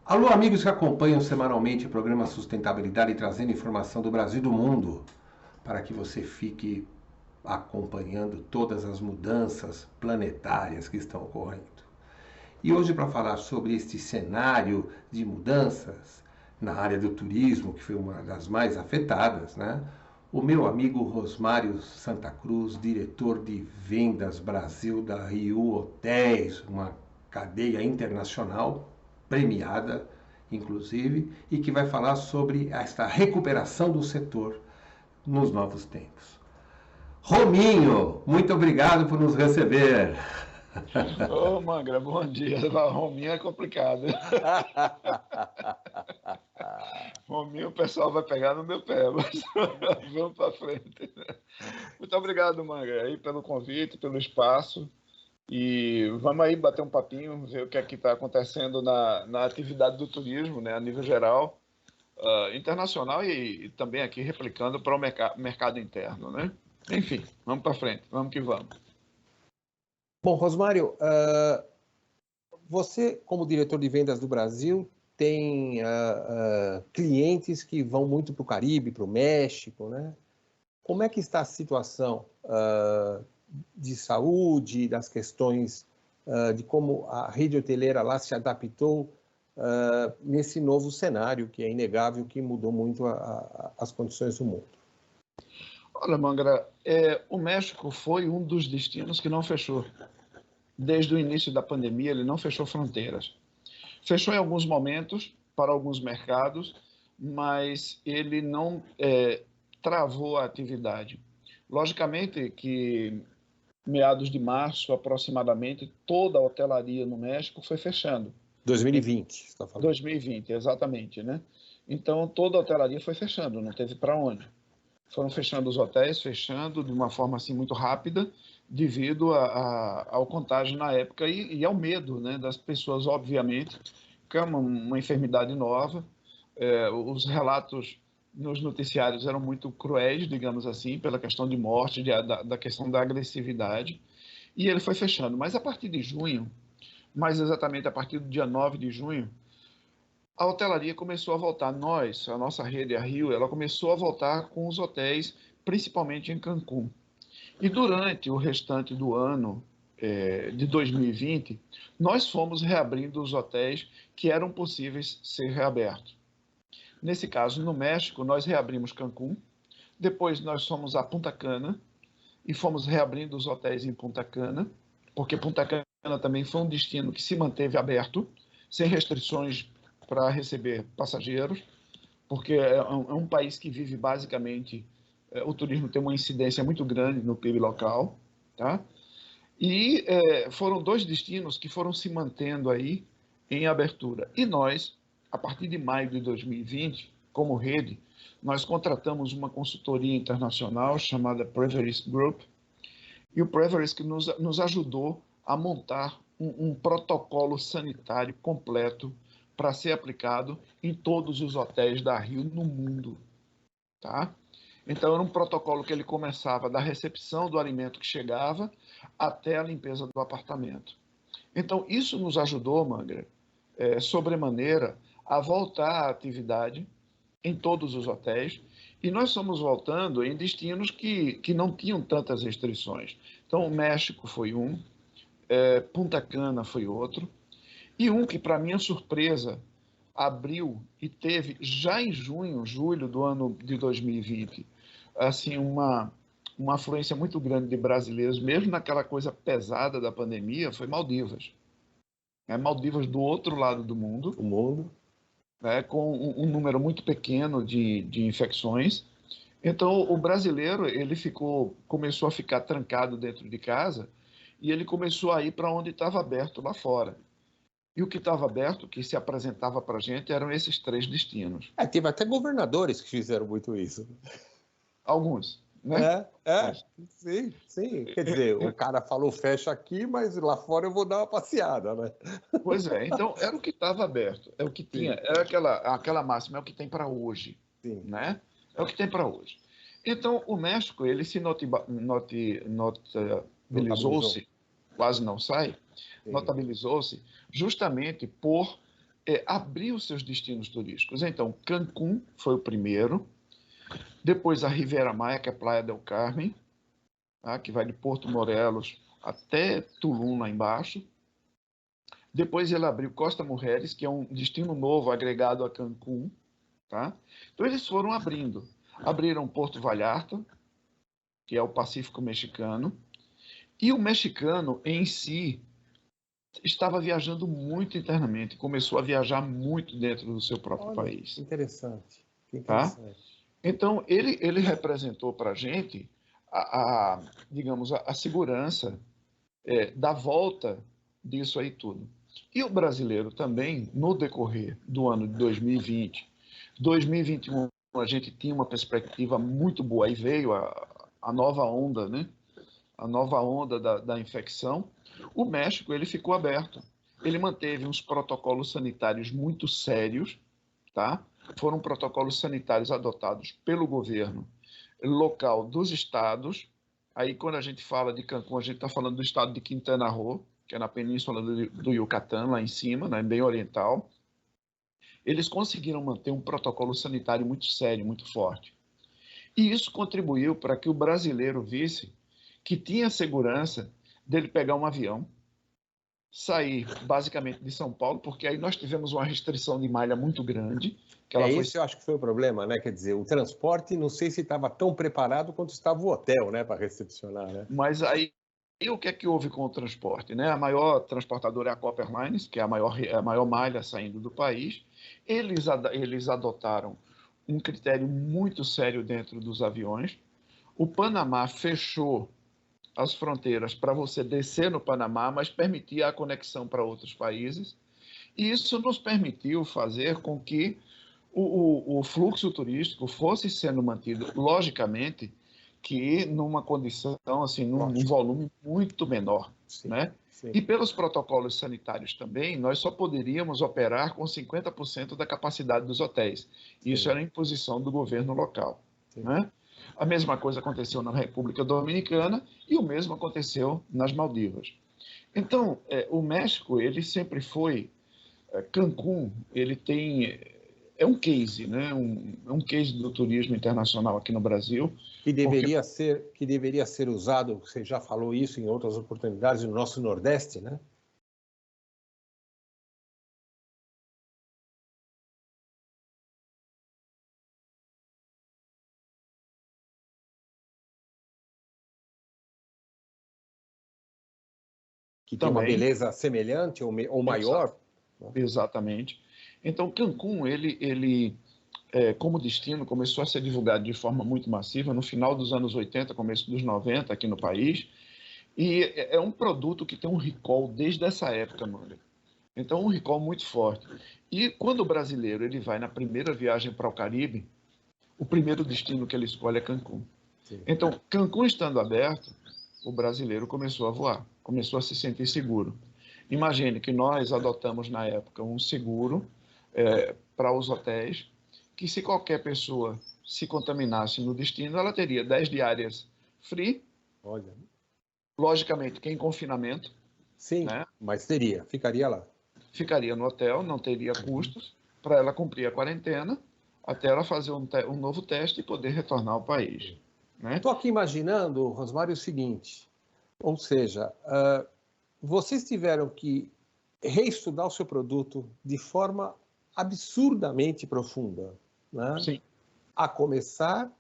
Alô, amigos que acompanham semanalmente o programa Sustentabilidade, trazendo informação do Brasil e do mundo, para que você fique acompanhando todas as mudanças planetárias que estão ocorrendo. E hoje, para falar sobre este cenário de mudanças na área do turismo, que foi uma das mais afetadas, né? O meu amigo Rosmário Santa Cruz, diretor de vendas Brasil da Rio Hotéis, uma cadeia internacional premiada, inclusive, e que vai falar sobre esta recuperação do setor nos novos tempos. Rominho, muito obrigado por nos receber. Ô, Mangra, bom dia. Rominho é complicado. Rominho o pessoal vai pegar no meu pé, mas vamos para frente. Muito obrigado, Mangra, aí pelo convite, pelo espaço. E vamos aí bater um papinho, ver o que é que está acontecendo na atividade do turismo, né, a nível geral, internacional e também aqui replicando para o mercado interno, né? Enfim, vamos para frente, vamos que vamos. Bom, Rosmário, você, como diretor de vendas do Brasil, tem clientes que vão muito para o Caribe, para o México, né? Como é que está a situação de saúde, das questões de como a rede hoteleira lá se adaptou nesse novo cenário, que é inegável que mudou muito as condições do mundo? Olha, Mangra, o México foi um dos destinos que não fechou. Desde o início da pandemia, ele não fechou fronteiras. Fechou em alguns momentos, para alguns mercados, mas ele não travou a atividade. Logicamente que, meados de março, aproximadamente, toda a hotelaria no México foi fechando. 2020, você está falando. 2020, exatamente, né? Então, toda a hotelaria foi fechando, não teve para onde. Foram fechando os hotéis, fechando de uma forma assim muito rápida, devido ao contágio na época e ao medo, né, das pessoas, obviamente, que é uma enfermidade nova. Os relatos nos noticiários eram muito cruéis, digamos assim, pela questão de morte, da questão da agressividade, e ele foi fechando. Mas a partir de junho, mais exatamente a partir do dia 9 de junho, a hotelaria começou a voltar. A nossa rede, a Rio, ela começou a voltar com os hotéis, principalmente em Cancún. E durante o restante do ano de 2020, nós fomos reabrindo os hotéis que eram possíveis ser reabertos. Nesse caso, no México, nós reabrimos Cancún, depois nós fomos a Punta Cana e fomos reabrindo os hotéis em Punta Cana, porque Punta Cana também foi um destino que se manteve aberto, sem restrições para receber passageiros, porque é um país que vive basicamente, o turismo tem uma incidência muito grande no PIB local, tá? E foram dois destinos que foram se mantendo aí em abertura. E nós, a partir de maio de 2020, como rede, nós contratamos uma consultoria internacional chamada Preveris Group, e o Preveris que nos ajudou a montar um protocolo sanitário completo para ser aplicado em todos os hotéis da Rio no mundo, tá? Então, era um protocolo que ele começava da recepção do alimento que chegava até a limpeza do apartamento. Então, isso nos ajudou, Mangra, sobremaneira, a voltar à atividade em todos os hotéis, e nós estamos voltando em destinos que não tinham tantas restrições. Então, o México foi um, Punta Cana foi outro, e um que, para minha surpresa, abriu e teve já em junho, julho do ano de 2020, assim, uma afluência muito grande de brasileiros, mesmo naquela coisa pesada da pandemia, foi Maldivas. Maldivas do outro lado do mundo, O mundo. com um número muito pequeno de infecções. Então, o brasileiro ele começou a ficar trancado dentro de casa e ele começou a ir para onde estava aberto lá fora. E o que estava aberto, que se apresentava para a gente, eram esses três destinos. Teve até governadores que fizeram muito isso. Alguns, né? Sim, sim. Quer dizer, o cara falou fecha aqui, mas lá fora eu vou dar uma passeada, né? Pois é, então era o que estava aberto, é o que tinha, era aquela máxima, é o que tem para hoje, Sim. né? É o que tem para hoje. Então, o México, ele se notabilizou-se, quase não sai, Sim. notabilizou-se justamente por abrir os seus destinos turísticos. Então, Cancún foi o primeiro, depois a Riviera Maya, que é a Praia del Carmen, tá? Que vai de Porto Morelos até Tulum, lá embaixo. Depois ele abriu Costa Mujeres, que é um destino novo agregado a Cancún. Tá? Então eles foram abrindo. Abriram Porto Vallarta, que é o Pacífico mexicano, e o mexicano em si estava viajando muito internamente, começou a viajar muito dentro do seu próprio país. Interessante. Que Tá? interessante. Então ele representou para a gente digamos, a segurança da volta disso aí tudo. E o brasileiro também, no decorrer do ano de 2020, 2021, a gente tinha uma perspectiva muito boa. Aí veio a nova onda, né? A nova onda da infecção. O México, ele ficou aberto. Ele manteve uns protocolos sanitários muito sérios, tá? Foram protocolos sanitários adotados pelo governo local dos estados. Aí, quando a gente fala de Cancún, a gente está falando do estado de Quintana Roo, que é na península do Yucatán, lá em cima, né, bem oriental. Eles conseguiram manter um protocolo sanitário muito sério, muito forte. E isso contribuiu para que o brasileiro visse que tinha segurança dele pegar um avião, sair basicamente de São Paulo, porque aí nós tivemos uma restrição de malha muito grande. Que ela foi... Isso eu acho que foi o problema, né? Quer dizer, o transporte, não sei se estava tão preparado quanto estava o hotel, né, para recepcionar, né? Mas aí, o que é que houve com o transporte, né? A maior transportadora é a Copa Airlines, que é a maior malha saindo do país. Eles adotaram um critério muito sério dentro dos aviões. O Panamá fechou as fronteiras para você descer no Panamá, mas permitia a conexão para outros países. E isso nos permitiu fazer com que o fluxo turístico fosse sendo mantido, logicamente, que numa condição, assim, num volume muito menor, Sim, né? sim. E pelos protocolos sanitários também, nós só poderíamos operar com 50% da capacidade dos hotéis. Isso Sim. era imposição do governo local, Sim. né? A mesma coisa aconteceu na República Dominicana e o mesmo aconteceu nas Maldivas. Então, o México, ele sempre foi... Cancún, ele tem... É um case, né? Um case do turismo internacional aqui no Brasil. Que deveria ser usado, você já falou isso em outras oportunidades, no nosso Nordeste, né? Que tem uma beleza semelhante ou maior. Exatamente. Então, Cancún, ele como destino, começou a ser divulgado de forma muito massiva no final dos anos 80, começo dos 90 aqui no país, e é um produto que tem um recall desde essa época, mano. Então, um recall muito forte. E quando o brasileiro ele vai na primeira viagem para o Caribe, o primeiro destino que ele escolhe é Cancún. Sim. Então, Cancún estando aberto, o brasileiro começou a voar, começou a se sentir seguro. Imagine que nós adotamos na época um seguro para os hotéis, que se qualquer pessoa se contaminasse no destino, ela teria 10 diárias free. Olha. Logicamente, que em confinamento. Sim, né? Mas ficaria lá. Ficaria no hotel, não teria custos para ela cumprir a quarentena, até ela fazer um novo teste e poder retornar ao país. Estou aqui imaginando, Rosmário, o seguinte, ou seja, vocês tiveram que reestudar o seu produto de forma absurdamente profunda, né? Sim. A começar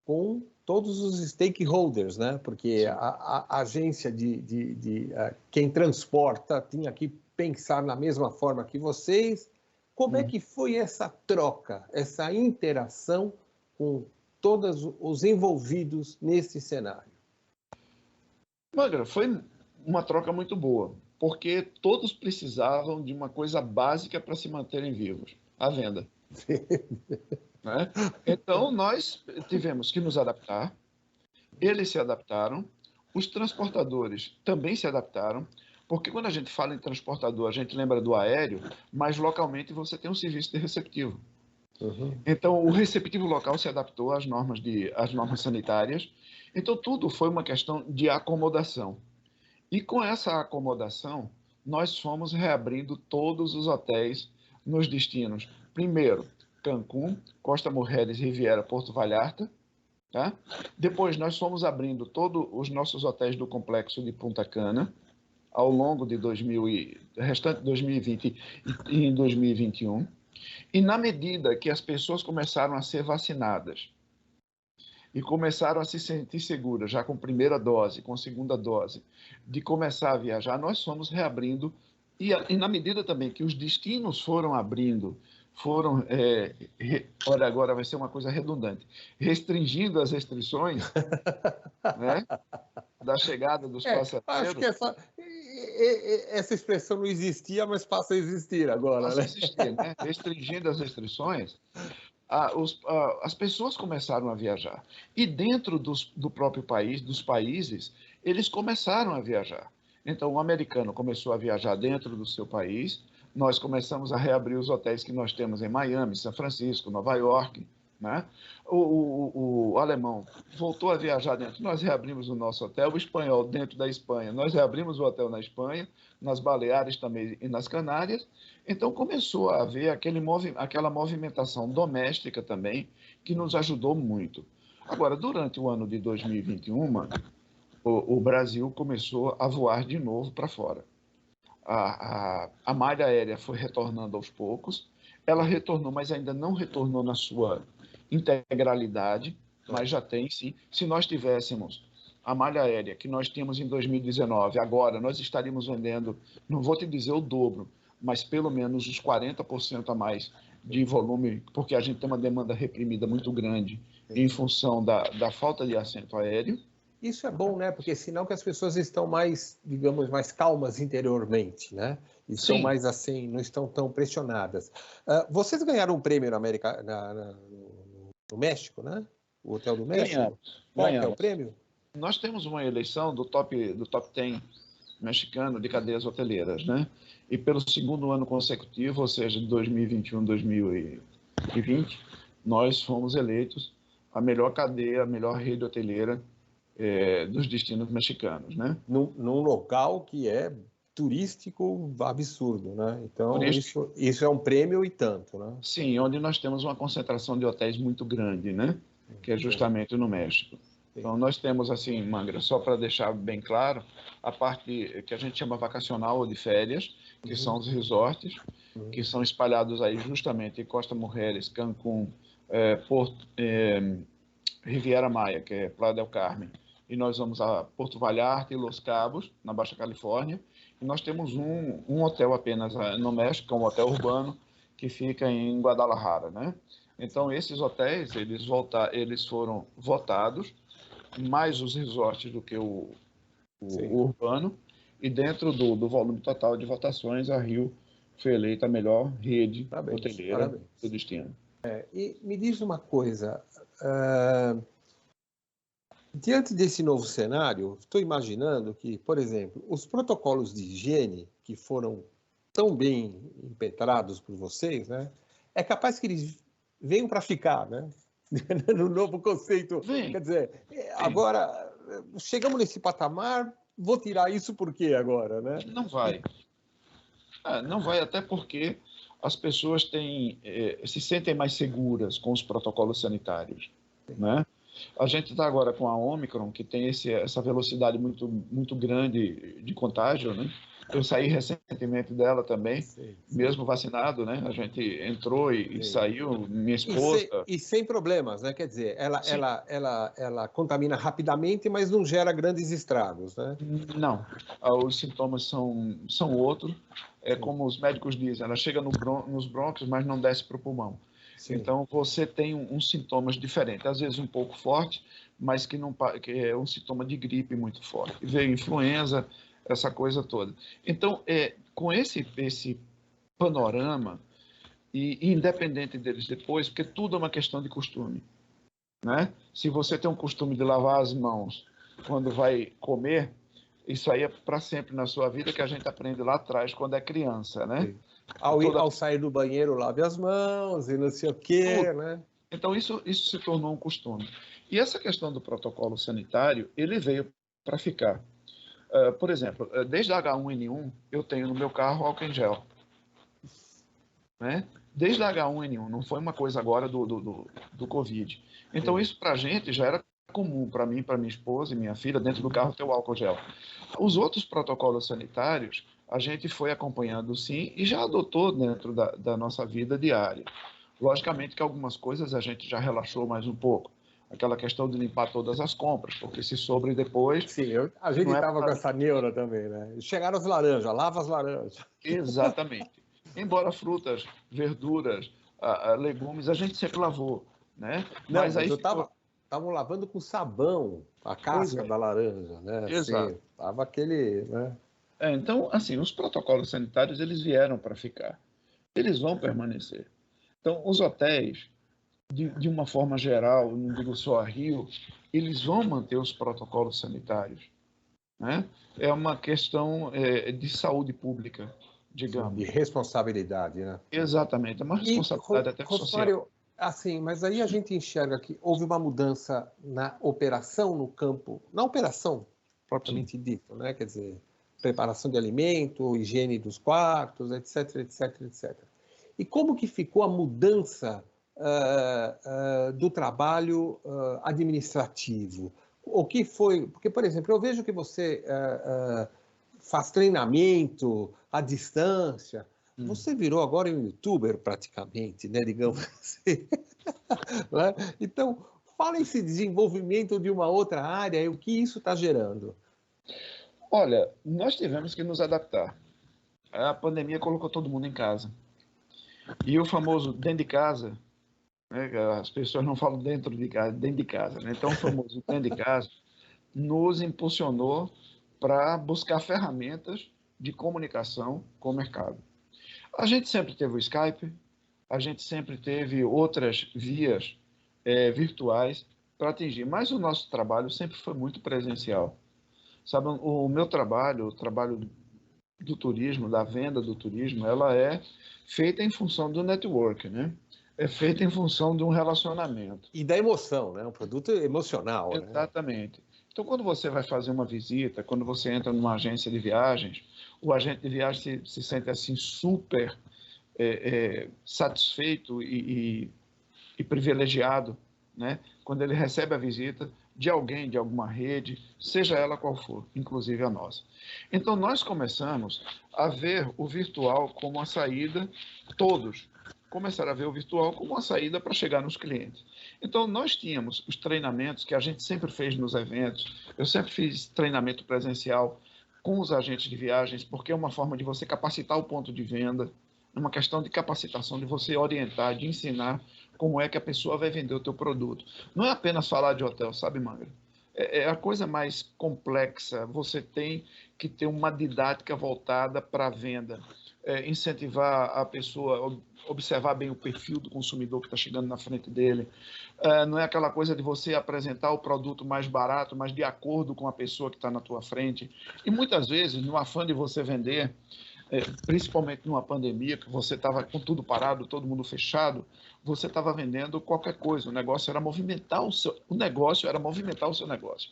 com todos os stakeholders, né? Porque a agência quem transporta tinha que pensar na mesma forma que vocês. Como é que foi essa troca, essa interação com todos os envolvidos nesse cenário? Magra, foi uma troca muito boa, porque todos precisavam de uma coisa básica para se manterem vivos, a venda. Né? Então, nós tivemos que nos adaptar, eles se adaptaram, os transportadores também se adaptaram, porque quando a gente fala em transportador, a gente lembra do aéreo, mas localmente você tem um serviço de receptivo. Uhum. Então, o receptivo local se adaptou às normas sanitárias. Então, tudo foi uma questão de acomodação. E com essa acomodação, nós fomos reabrindo todos os hotéis nos destinos, primeiro, Cancún, Costa Mujeres, Riviera, Porto Vallarta. Tá? Depois, nós fomos abrindo todos os nossos hotéis do complexo de Punta Cana, ao longo de restante 2020 e em 2021. E na medida que as pessoas começaram a ser vacinadas e começaram a se sentir seguras, já com primeira dose, com segunda dose, de começar a viajar, nós fomos reabrindo. E na medida também que os destinos foram abrindo, olha, agora vai ser uma coisa redundante, restringindo as restrições, né, da chegada dos passageiros. Acho que essa expressão não existia, mas passa a existir agora. Passa a existir, né? Restringindo as restrições, as pessoas começaram a viajar. E dentro do próprio país, dos países, eles começaram a viajar. Então, o americano começou a viajar dentro do seu país, nós começamos a reabrir os hotéis que nós temos em Miami, São Francisco, Nova York, né? O alemão voltou a viajar dentro, nós reabrimos o nosso hotel, o espanhol dentro da Espanha, nós reabrimos o hotel na Espanha, nas Baleares também e nas Canárias. Então começou a haver aquela movimentação doméstica também, que nos ajudou muito. Agora, durante o ano de 2021, o Brasil começou a voar de novo para fora. A malha aérea foi retornando aos poucos, ela retornou, mas ainda não retornou na sua integralidade, mas já tem sim. Se nós tivéssemos a malha aérea que nós tínhamos em 2019, agora nós estaríamos vendendo, não vou te dizer o dobro, mas pelo menos os 40% a mais de volume, porque a gente tem uma demanda reprimida muito grande em função da falta de assento aéreo. Isso é bom, né? Porque sinal que as pessoas estão mais, digamos, mais calmas interiormente, né? Estão Sim. mais assim, não estão tão pressionadas. Vocês ganharam um prêmio no México, né? O Hotel do México? Qual é o prêmio? Nós temos uma eleição do top 10 mexicano de cadeias hoteleiras, né? E pelo segundo ano consecutivo, ou seja, de 2021 2020, nós fomos eleitos a melhor cadeia, a melhor rede hoteleira dos destinos mexicanos, né? Num local que é turístico absurdo, né? Então, isso é um prêmio e tanto, né? Sim, onde nós temos uma concentração de hotéis muito grande, né? Que é justamente no México. Então, nós temos, assim, Mangra, só para deixar bem claro, a parte que a gente chama vacacional ou de férias, que são os resorts, que são espalhados aí justamente em Costa Mujeres, Cancún, Riviera Maya, que é Playa del Carmen, e nós vamos a Porto Vallarta e Los Cabos, na Baixa Califórnia, e nós temos um hotel apenas no México, que é um hotel urbano, que fica em Guadalajara, né? Então, esses hotéis, eles foram votados, mais os resorts do que o urbano, e dentro do volume total de votações, a Rio foi eleita a melhor rede hoteleira do destino. E me diz uma coisa, diante desse novo cenário, estou imaginando que, por exemplo, os protocolos de higiene que foram tão bem impetrados por vocês, né, é capaz que eles venham para ficar, né? No novo conceito. Sim. Quer dizer, agora chegamos nesse patamar, vou tirar isso por quê agora, né? Não vai. Não vai, até porque as pessoas se sentem mais seguras com os protocolos sanitários, né? A gente está agora com a Omicron, que tem essa velocidade muito, muito grande de contágio, né? Eu saí recentemente dela também, mesmo vacinado, né? A gente entrou e saiu, minha esposa... E sem problemas, né? Quer dizer, ela contamina rapidamente, mas não gera grandes estragos, né? Não, os sintomas são outros. Como os médicos dizem, ela chega nos brônquios, mas não desce para o pulmão. Sim. Então, você tem uns sintomas diferentes, às vezes um pouco forte, mas que é um sintoma de gripe muito forte. Veio influenza, essa coisa toda. Então, com esse panorama, e independente deles depois, porque tudo é uma questão de costume, né? Se você tem um costume de lavar as mãos quando vai comer, isso aí é para sempre na sua vida, que a gente aprende lá atrás, quando é criança, né? Ao sair do banheiro, lave as mãos e não sei o quê, né? Então, isso se tornou um costume. E essa questão do protocolo sanitário, ele veio para ficar. Por exemplo, desde a H1N1, eu tenho no meu carro álcool em gel. né? Desde a H1N1, não foi uma coisa agora do Covid. Então, isso para a gente já era comum, para mim, para minha esposa e minha filha, dentro do carro ter o álcool gel. Os outros protocolos sanitários, a gente foi acompanhando sim e já adotou dentro da nossa vida diária. Logicamente que algumas coisas a gente já relaxou mais um pouco. Aquela questão de limpar todas as compras, porque se sobre depois... Sim, a gente estava com essa neura também, né? Chegaram as laranjas, lava as laranjas. Exatamente. Embora frutas, verduras, legumes, a gente sempre lavou, né? Não, mas aí eu estavam lavando com sabão a casca da laranja, né? Exato. Assim, tava aquele, né? Então, assim, os protocolos sanitários, eles vieram para ficar. Eles vão permanecer. Então, os hotéis, de uma forma geral, não digo só a Rio, eles vão manter os protocolos sanitários, né? É uma questão de saúde pública, digamos. De responsabilidade, né? Exatamente, é uma responsabilidade até social. Assim, mas aí a gente enxerga que houve uma mudança na operação no campo, na operação propriamente dito, né? Quer dizer, preparação de alimento, higiene dos quartos, etc, etc, etc. E como que ficou a mudança do trabalho administrativo? O que foi? Porque, por exemplo, eu vejo que você faz treinamento à distância. Você virou agora um youtuber praticamente, né, digamos assim. Então, fala esse desenvolvimento de uma outra área e o que isso está gerando. Olha, nós tivemos que nos adaptar. A pandemia colocou todo mundo em casa. E o famoso dentro de casa, né, as pessoas não falam dentro de casa, né? Então o famoso dentro de casa nos impulsionou para buscar ferramentas de comunicação com o mercado. A gente sempre teve o Skype, a gente sempre teve outras vias virtuais para atingir, mas o nosso trabalho sempre foi muito presencial. Sabe, o meu trabalho, o trabalho do turismo, da venda do turismo, ela é feita em função do network, né? É feita em função de um relacionamento. E da emoção, né? Um produto emocional. Exatamente. Né? Então, quando você vai fazer uma visita, quando você entra numa agência de viagens, o agente de viagem se sente assim super satisfeito e privilegiado, né? Quando ele recebe a visita de alguém, de alguma rede, seja ela qual for, inclusive a nossa. Então, nós começamos a ver o virtual como uma saída, todos começaram a ver o virtual como uma saída para chegar nos clientes. Então, nós tínhamos os treinamentos que a gente sempre fez nos eventos, eu sempre fiz treinamento presencial com os agentes de viagens, porque é uma forma de você capacitar o ponto de venda, é uma questão de capacitação, de você orientar, de ensinar como é que a pessoa vai vender o teu produto. Não é apenas falar de hotel, sabe, Mangra? É a coisa mais complexa. Você tem que ter uma didática voltada para a venda, incentivar a pessoa, observar bem o perfil do consumidor que está chegando na frente dele. Não é aquela coisa de você apresentar o produto mais barato, mas de acordo com a pessoa que está na tua frente. E muitas vezes, no afã de você vender, principalmente numa pandemia, que você estava com tudo parado, todo mundo fechado, você estava vendendo qualquer coisa. O negócio era movimentar o seu negócio.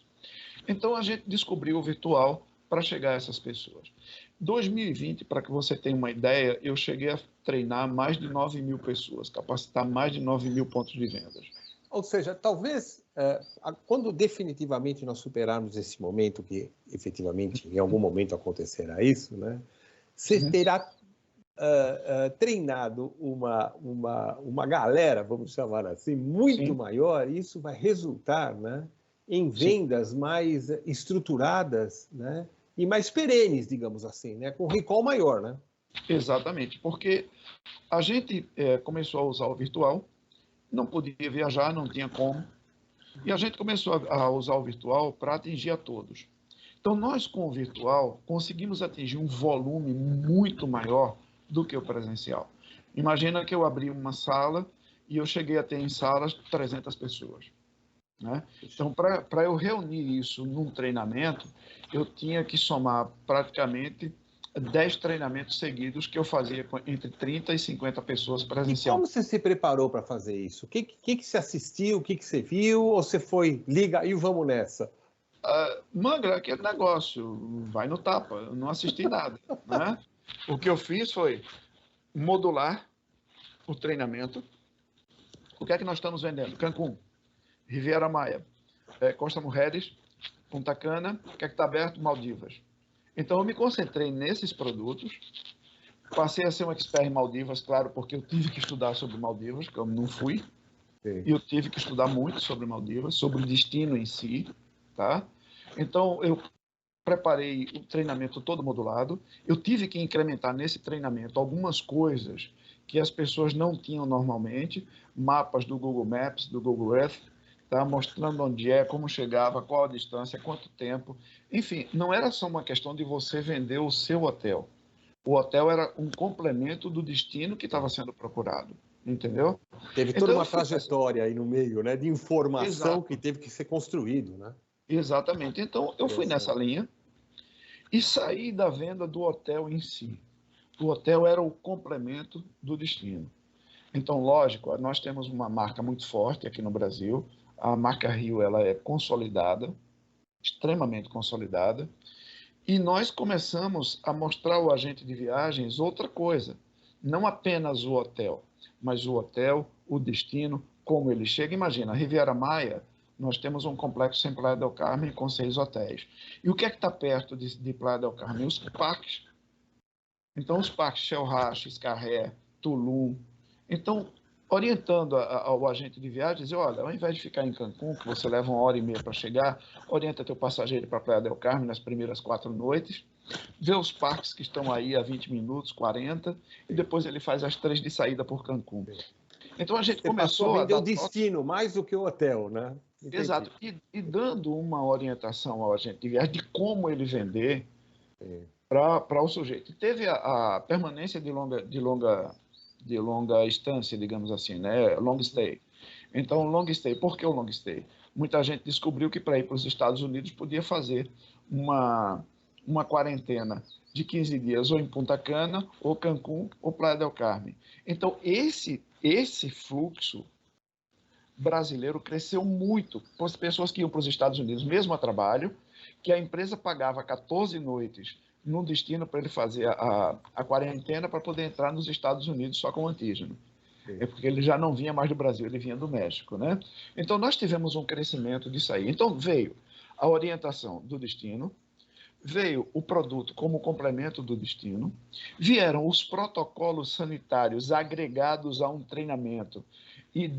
Então a gente descobriu o virtual para chegar a essas pessoas. 2020, para que você tenha uma ideia, eu cheguei a treinar mais de 9 mil pessoas, capacitar mais de 9 mil pontos de vendas. Ou seja, talvez quando definitivamente nós superarmos esse momento, que efetivamente em algum momento acontecerá isso, né? Você terá treinado uma galera, vamos chamar assim, muito maior, e isso vai resultar, né, em vendas mais estruturadas, né, e mais perenes, digamos assim, né, com recall maior, né? Exatamente, porque a gente começou a usar o virtual, não podia viajar, não tinha como, e a gente começou a usar o virtual para atingir a todos. Então, nós, com o virtual, conseguimos atingir um volume muito maior do que o presencial. Imagina que eu abri uma sala e eu cheguei a ter em salas 300 pessoas. Né? Então, para eu reunir isso num treinamento, eu tinha que somar praticamente 10 treinamentos seguidos que eu fazia entre 30 e 50 pessoas presencial. E como você se preparou para fazer isso? O que você assistiu, o que você viu, ou você foi, liga e vamos nessa? Mangra, aquele negócio, vai no tapa, eu não assisti nada. Né? O que eu fiz foi modular, o treinamento. O que é que nós estamos vendendo? Cancún, Riviera Maya, Costa Mujeres, Punta Cana, o que é que está aberto? Maldivas. Então, eu me concentrei nesses produtos, passei a ser um expert em Maldivas, claro, porque eu tive que estudar sobre Maldivas, que eu não fui, e eu tive que estudar muito sobre Maldivas, sobre o destino em si, tá? Então, eu preparei o treinamento todo modulado, eu tive que incrementar nesse treinamento algumas coisas que as pessoas não tinham normalmente, mapas do Google Maps, do Google Earth, tá? Mostrando onde é, como chegava, qual a distância, quanto tempo. Enfim, não era só uma questão de você vender o seu hotel. O hotel era um complemento do destino que estava sendo procurado, entendeu? Teve toda uma trajetória aí no meio, né, de informação. Exato. Que teve que ser construído, né? Exatamente. Então, eu fui nessa linha e saí da venda do hotel em si. O hotel era o complemento do destino. Então, lógico, nós temos uma marca muito forte aqui no Brasil. A marca Rio, ela é consolidada, extremamente consolidada. E nós começamos a mostrar ao agente de viagens outra coisa. Não apenas o hotel, mas o hotel, o destino, como ele chega. Imagina, a Riviera Maya, nós temos um complexo em Playa del Carmen com 6 hotéis. E o que é que está perto de Playa del Carmen? Os parques. Então, os parques Xel-Há, Xcaret, Tulum. Então, orientando ao agente de viagem, dizer, olha, ao invés de ficar em Cancún, que você leva 1h30 para chegar, orienta teu passageiro para Playa del Carmen nas primeiras 4 noites, vê os parques que estão aí a 20 minutos, 40, e depois ele faz as 3 de saída por Cancún. Então, a gente começou a vender o destino mais do que o hotel, né? Entendi. Exato. E dando uma orientação ao agente de viagem de como ele vender para o sujeito. Teve a permanência de longa estância, digamos assim, né? Long stay. Então, long stay. Por que o long stay? Muita gente descobriu que para ir para os Estados Unidos podia fazer uma quarentena de 15 dias ou em Punta Cana, ou Cancún, ou Playa del Carmen. Então, esse fluxo brasileiro cresceu muito. As pessoas que iam para os Estados Unidos, mesmo a trabalho, que a empresa pagava 14 noites num destino para ele fazer a quarentena para poder entrar nos Estados Unidos só com antígeno. É porque ele já não vinha mais do Brasil, ele vinha do México, né? Então, nós tivemos um crescimento disso aí. Então, veio a orientação do destino, veio o produto como complemento do destino, vieram os protocolos sanitários agregados a um treinamento e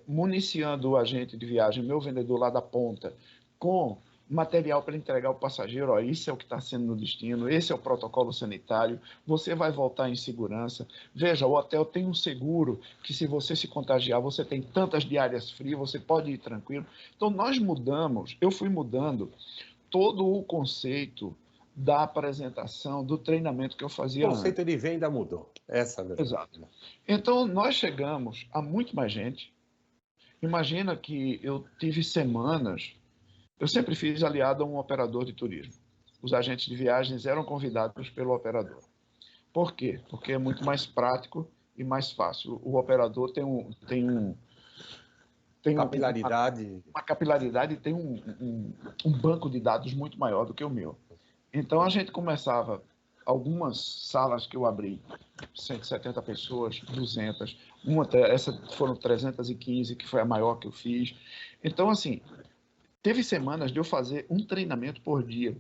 municiando o agente de viagem, meu vendedor lá da ponta, com material para entregar ao passageiro, ó, isso é o que está sendo no destino, esse é o protocolo sanitário, você vai voltar em segurança. Veja, o hotel tem um seguro que se você se contagiar, você tem tantas diárias frias, você pode ir tranquilo. Então, eu fui mudando todo o conceito da apresentação, do treinamento que eu fazia antes. O conceito de venda mudou. Essa é a verdade. Exato. Então, nós chegamos a muito mais gente. Imagina que eu tive semanas... Eu sempre fiz aliado a um operador de turismo. Os agentes de viagens eram convidados pelo operador. Por quê? Porque é muito mais prático e mais fácil. O operador tem uma capilaridade e tem um banco de dados muito maior do que o meu. Então, a gente começava algumas salas que eu abri, 170 pessoas, 200, essa foram 315, que foi a maior que eu fiz. Então, assim, teve semanas de eu fazer um treinamento por dia,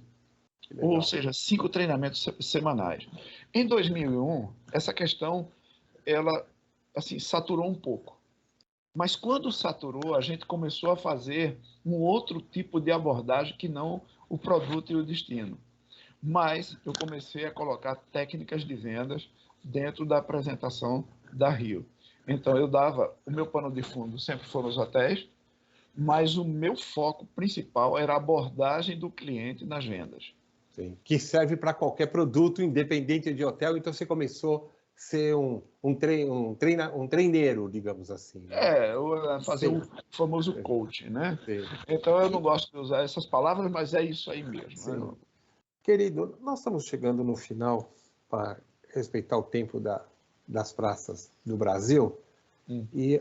ou seja, 5 treinamentos semanais. Em 2001, essa questão, ela, assim, saturou um pouco. Mas quando saturou, a gente começou a fazer um outro tipo de abordagem que não o produto e o destino. Mas eu comecei a colocar técnicas de vendas dentro da apresentação da Rio. Então, eu dava, o meu pano de fundo sempre foram os hotéis, mas o meu foco principal era a abordagem do cliente nas vendas. Sim, que serve para qualquer produto, independente de hotel. Então, você começou a ser um treineiro, digamos assim. Né? Fazer o famoso coach, né? Sim. Então, eu não gosto de usar essas palavras, mas é isso aí mesmo. Né? Querido, nós estamos chegando no final, para respeitar o tempo das praças do Brasil, e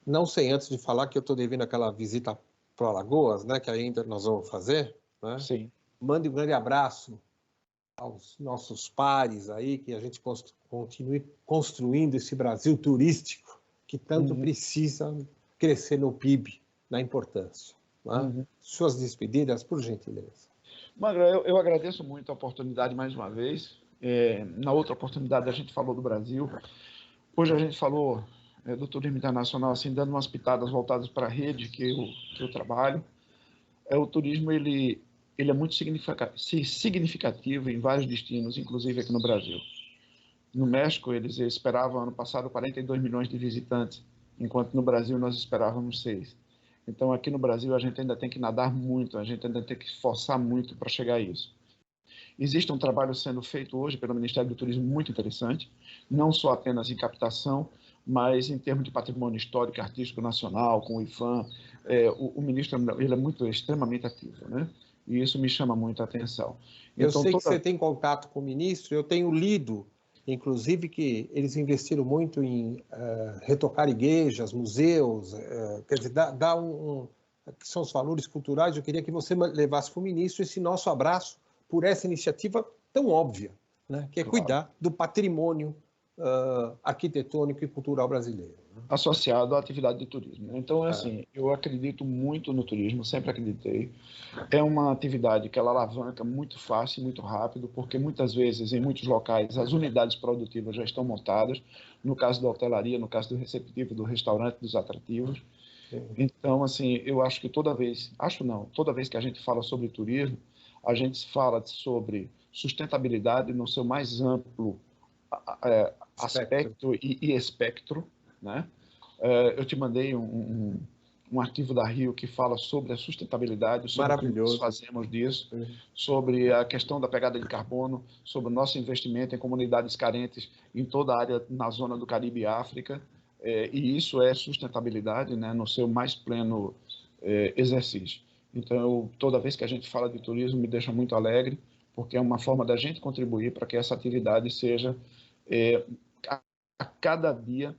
não sei, antes de falar que eu estou devendo aquela visita para Alagoas, né, que ainda nós vamos fazer, né? Sim. Mande um grande abraço aos nossos pares aí, que a gente continue construindo esse Brasil turístico que tanto precisa crescer no PIB, na importância. Né? Suas despedidas, por gentileza. Magra, eu agradeço muito a oportunidade mais uma vez. Na outra oportunidade a gente falou do Brasil. Hoje a gente falou do turismo internacional, assim, dando umas pitadas voltadas para a rede que eu trabalho. O turismo ele é muito significativo em vários destinos, inclusive aqui no Brasil. No México, eles esperavam, ano passado, 42 milhões de visitantes, enquanto no Brasil nós esperávamos 6. Então, aqui no Brasil, a gente ainda tem que nadar muito, a gente ainda tem que esforçar muito para chegar a isso. Existe um trabalho sendo feito hoje pelo Ministério do Turismo muito interessante, não só apenas em captação, mas em termos de patrimônio histórico e artístico nacional, com o IFAM. O ministro ele é extremamente ativo, né? E isso me chama muito a atenção. Eu sei que você tem contato com o ministro, eu tenho lido, inclusive, que eles investiram muito em retocar igrejas, museus, quer dizer, que são os valores culturais. Eu queria que você levasse para o ministro esse nosso abraço por essa iniciativa tão óbvia, né, que é cuidar do patrimônio arquitetônico e cultural brasileiro. Né? Associado à atividade de turismo. Então, assim, eu acredito muito no turismo, sempre acreditei. É uma atividade que ela alavanca muito fácil, muito rápido, porque muitas vezes, em muitos locais, as unidades produtivas já estão montadas, no caso da hotelaria, no caso do receptivo, do restaurante, dos atrativos. Então, assim, eu acho que toda vez que a gente fala sobre turismo, a gente fala sobre sustentabilidade no seu mais amplo aspecto e espectro, né? Eu te mandei um arquivo da Rio que fala sobre a sustentabilidade, sobre o que nós fazemos disso, sobre a questão da pegada de carbono, sobre o nosso investimento em comunidades carentes em toda a área na zona do Caribe e África, e isso é sustentabilidade, né, no seu mais pleno exercício. Então, toda vez que a gente fala de turismo, me deixa muito alegre, porque é uma forma da gente contribuir para que essa atividade seja a cada dia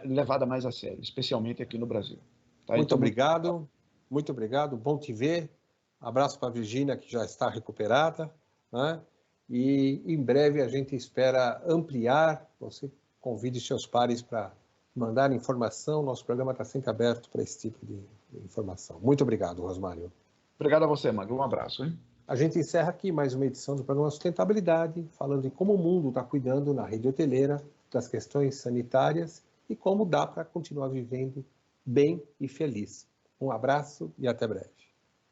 levada mais a sério, especialmente aqui no Brasil. Tá? Muito obrigado, muito obrigado, bom te ver. Abraço para a Virgínia, que já está recuperada, né? E em breve a gente espera ampliar. Você convide seus pares para mandar informação. Nosso programa está sempre aberto para esse tipo de informação. Muito obrigado, Rosmário. Obrigado a você, Magro. Um abraço, hein? A gente encerra aqui mais uma edição do programa Sustentabilidade, falando de como o mundo está cuidando na rede hoteleira das questões sanitárias e como dá para continuar vivendo bem e feliz. Um abraço e até breve.